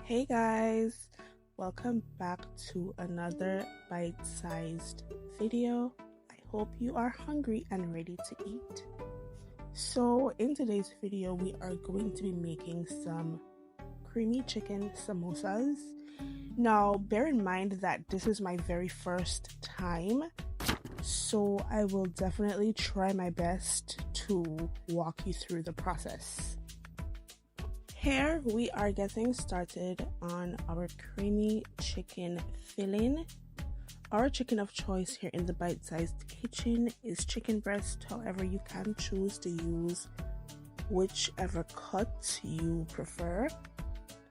Hey guys, welcome back to another bite-sized video. I hope you are hungry and ready to eat. So in today's video, we are going to be making some creamy chicken samosas. Now, bear in mind that this is my very first time, so I will definitely try my best to walk you through the process. Here we are getting started on our creamy chicken filling. Our chicken of choice here in the bite-sized kitchen is chicken breast. However, you can choose to use whichever cut you prefer,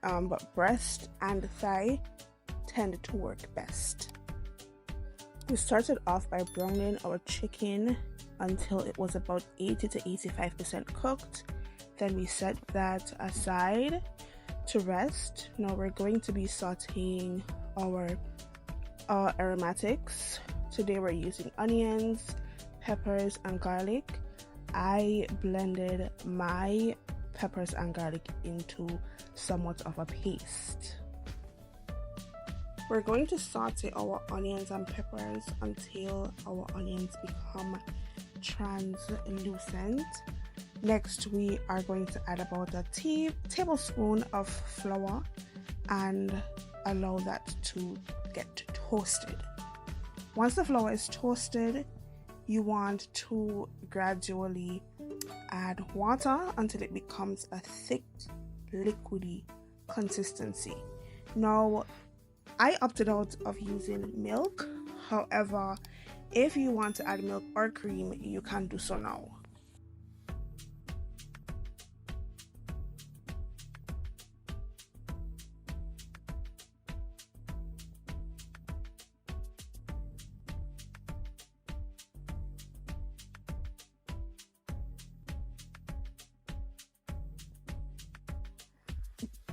but breast and thigh tend to work best. We started off by browning our chicken until it was about 80 to 85% cooked. Then we set that aside to rest. Now we're going to be sauteing our aromatics. Today we're using onions, peppers, and garlic. I blended my peppers and garlic into somewhat of a paste. We're going to saute our onions and peppers until our onions become translucent. Next, we are going to add about a tablespoon of flour and allow that to get toasted. Once the flour is toasted, you want to gradually add water until it becomes a thick, liquidy consistency. Now, I opted out of using milk. However, if you want to add milk or cream, you can do so now.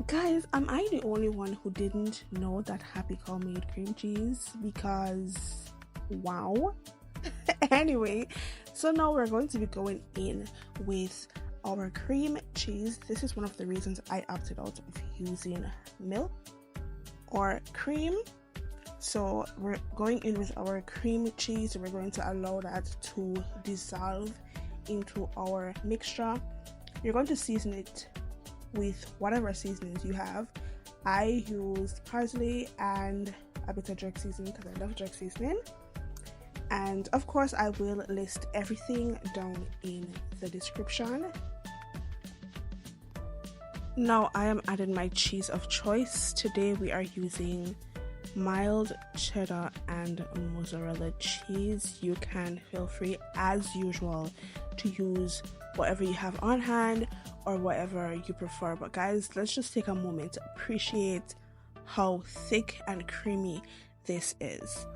Guys, am I the only one who didn't know that Happy Cow made cream cheese? Because, wow. Anyway, so now we're going to be going in with our cream cheese. This is one of the reasons I opted out of using milk or cream. So we're going in with our cream cheese. We're going to allow that to dissolve into our mixture. You're going to season it with whatever seasonings you have. I used parsley and a bit of jerk seasoning because I love jerk seasoning. And of course, I will list everything down in the description. Now I am adding my cheese of choice. Today we are using mild cheddar and mozzarella cheese. You can feel free as usual to use whatever you have on hand or whatever you prefer, but guys, let's just take a moment to appreciate how thick and creamy this is.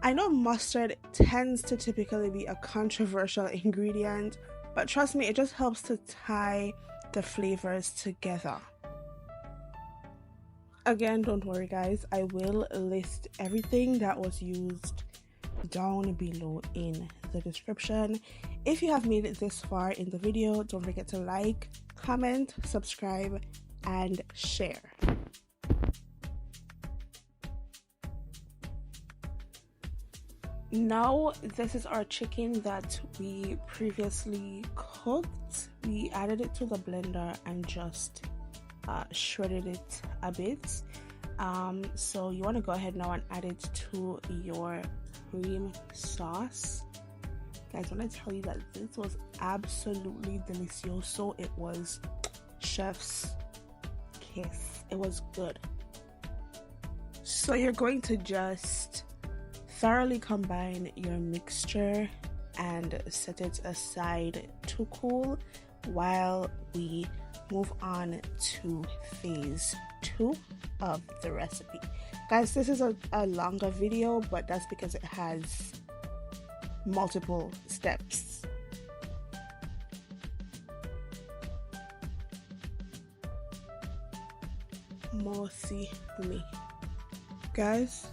I know mustard tends to typically be a controversial ingredient, but trust me, it just helps to tie the flavors together. Again, don't worry guys, I will list everything that was used down below in the description. If you have made it this far in the video, don't forget to like, comment, subscribe, and share. Now, this is our chicken that we previously cooked. We added it to the blender and just shredded it a bit. So you want to go ahead now and add it to your cream sauce. Guys, when I tell you that this was absolutely delicioso, it was chef's kiss. It was good. So you're going to just thoroughly combine your mixture and set it aside to cool while we move on to phase 2 of the recipe. Guys, this is a longer video, but that's because it has multiple steps. Mercy me. Guys,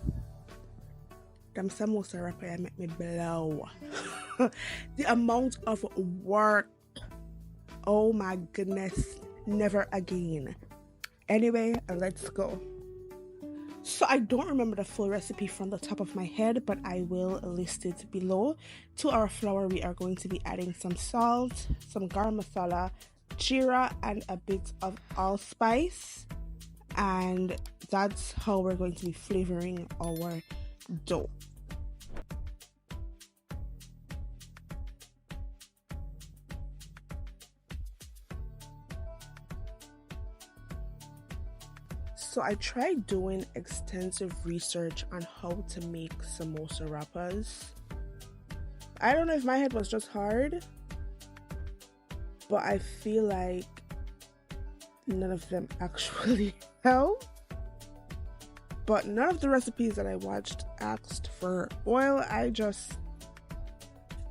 them samosa wrapper make me blow. The amount of work, oh my goodness, never again. Anyway, let's go. So I don't remember the full recipe from the top of my head, but I will list it below. To our flour, we are going to be adding some salt, some garam masala, geera, and a bit of allspice. And that's how we're going to be flavoring our dough. So I tried doing extensive research on how to make samosa wrappers. I don't know if my head was just hard, but I feel like none of them actually help. But none of the recipes that I watched asked for oil. I just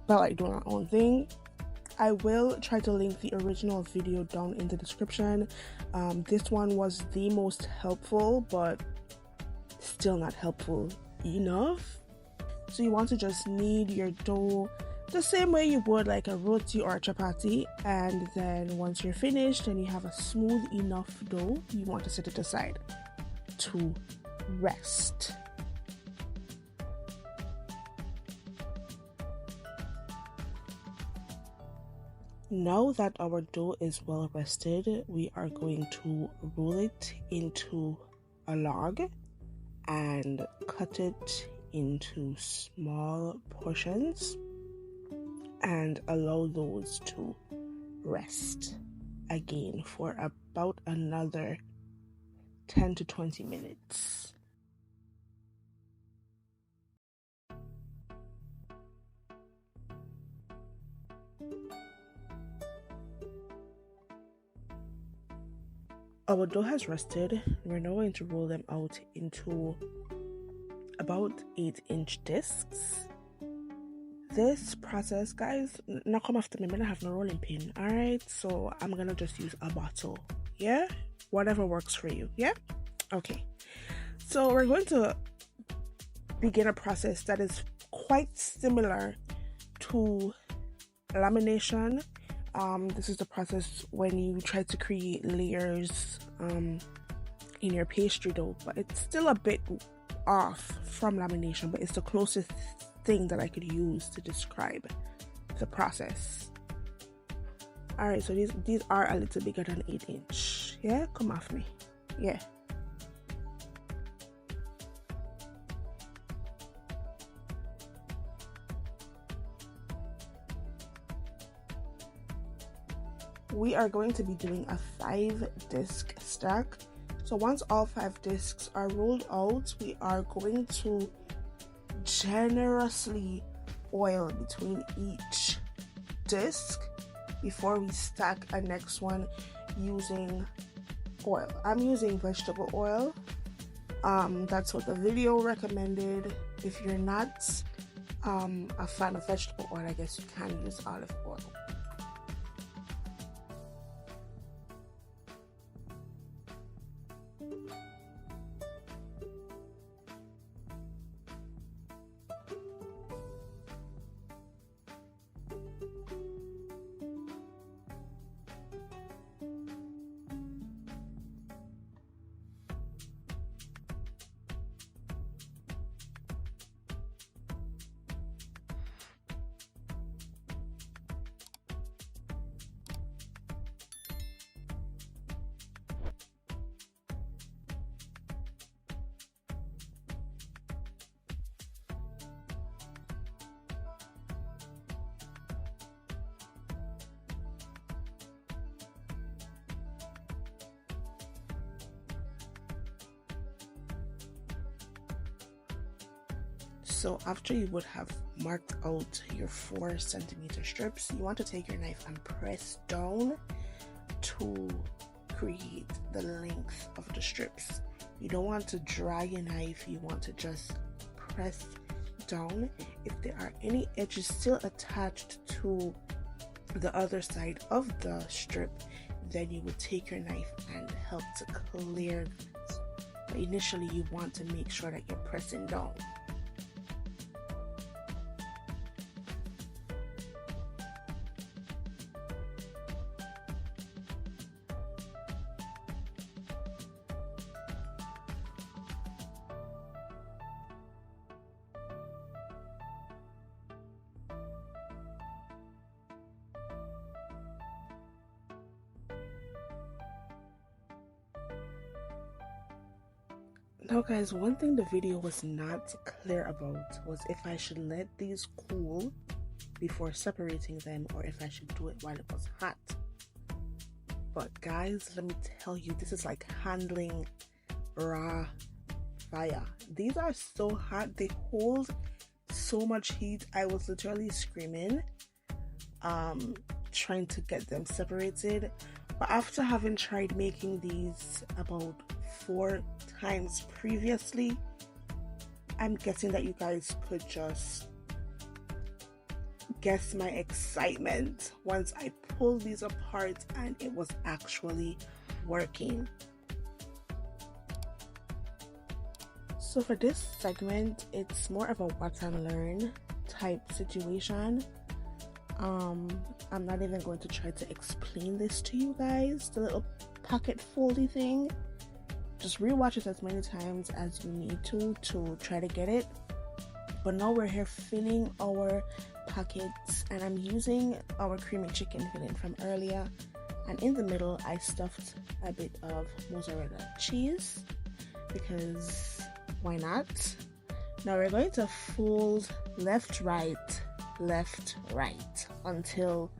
felt like doing my own thing. I will try to link the original video down in the description. This one was the most helpful, but still not helpful enough. So you want to just knead your dough the same way you would like a roti or a chapati, and then once you're finished and you have a smooth enough dough, you want to set it aside to rest. Now that our dough is well rested, we are going to roll it into a log and cut it into small portions and allow those to rest again for about another 10 to 20 minutes. Our dough has rested. We're now going to roll them out into about 8-inch discs. This process, guys, now come after me, I have no rolling pin, alright? So I'm gonna just use a bottle, yeah? Whatever works for you, yeah? Okay. So we're going to begin a process that is quite similar to lamination. This is the process when you try to create layers in your pastry dough, but it's still a bit off from lamination, but it's the closest thing that I could use to describe the process. Alright, so these are a little bigger than 8-inch. Yeah, come off me. Yeah. We are going to be doing a 5-disc stack. So once all 5 discs are rolled out, we are going to generously oil between each disc before we stack a next one using oil. I'm using vegetable oil. That's what the video recommended. If you're not a fan of vegetable oil, I guess you can use olive oil. So after you would have marked out your 4-centimeter strips, you want to take your knife and press down to create the length of the strips. You don't want to drag your knife, you want to just press down. If there are any edges still attached to the other side of the strip, then you would take your knife and help to clear it. But initially you want to make sure that you're pressing down. Now guys, one thing the video was not clear about was if I should let these cool before separating them or if I should do it while it was hot. But guys, let me tell you, this is like handling raw fire. These are so hot, they hold so much heat. I was literally screaming trying to get them separated. But after having tried making these about 4 times previously, I'm guessing that you guys could just guess my excitement once I pulled these apart and it was actually working. So for this segment, it's more of a watch and learn type situation. I'm not even going to try to explain this to you guys, the little pocket foldy thing. Just rewatch it as many times as you need to try to get it. But now we're here filling our packets, and I'm using our creamy chicken filling from earlier, and in the middle I stuffed a bit of mozzarella cheese because why not? Now we're going to fold left right until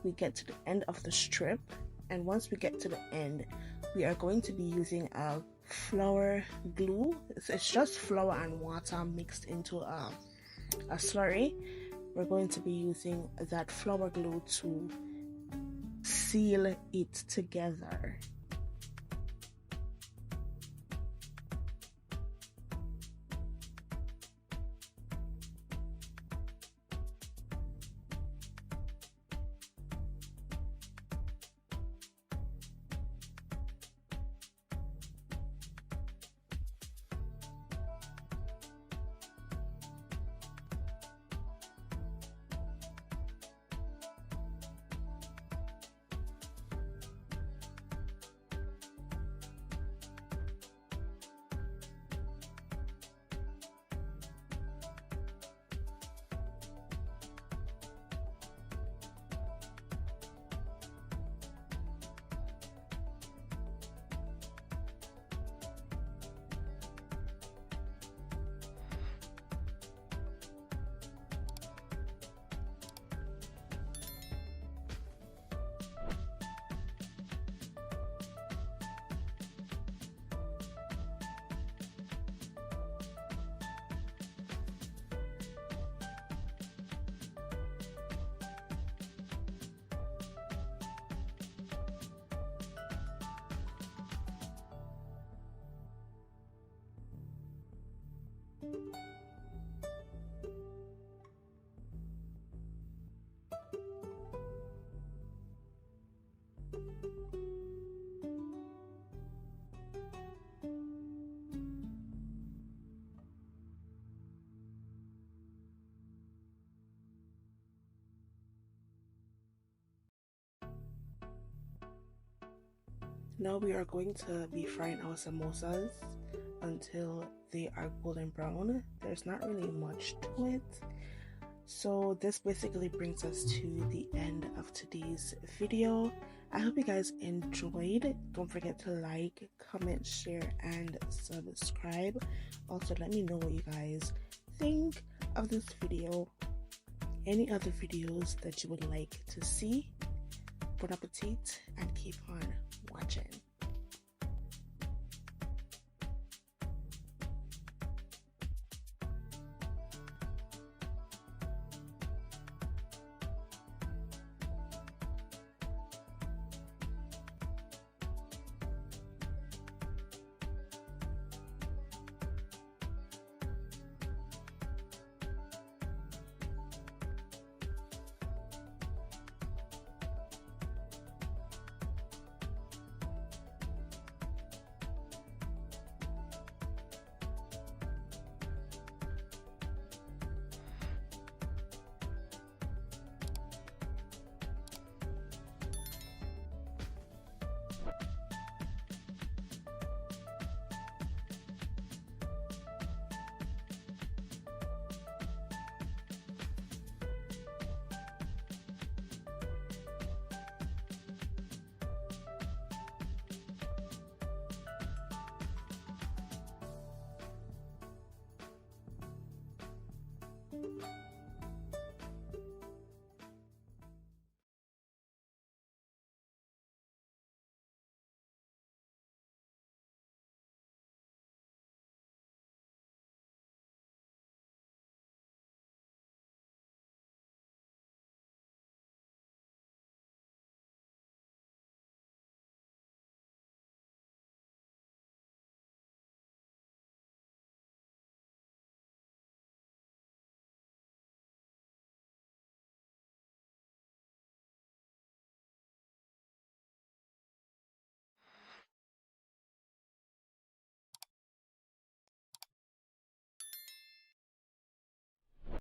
we get to the end of the strip, and once we get to the end we are going to be using a flour glue. It's just flour and water mixed into a slurry. We're going to be using that flour glue to seal it together. Now we are going to be frying our samosas until they are golden brown. There's not really much to it. So this basically brings us to the end of today's video. I hope you guys enjoyed. Don't forget to like, comment, share, and subscribe. Also, let me know what you guys think of this video. Any other videos that you would like to see. Bon appetit and keep on watching.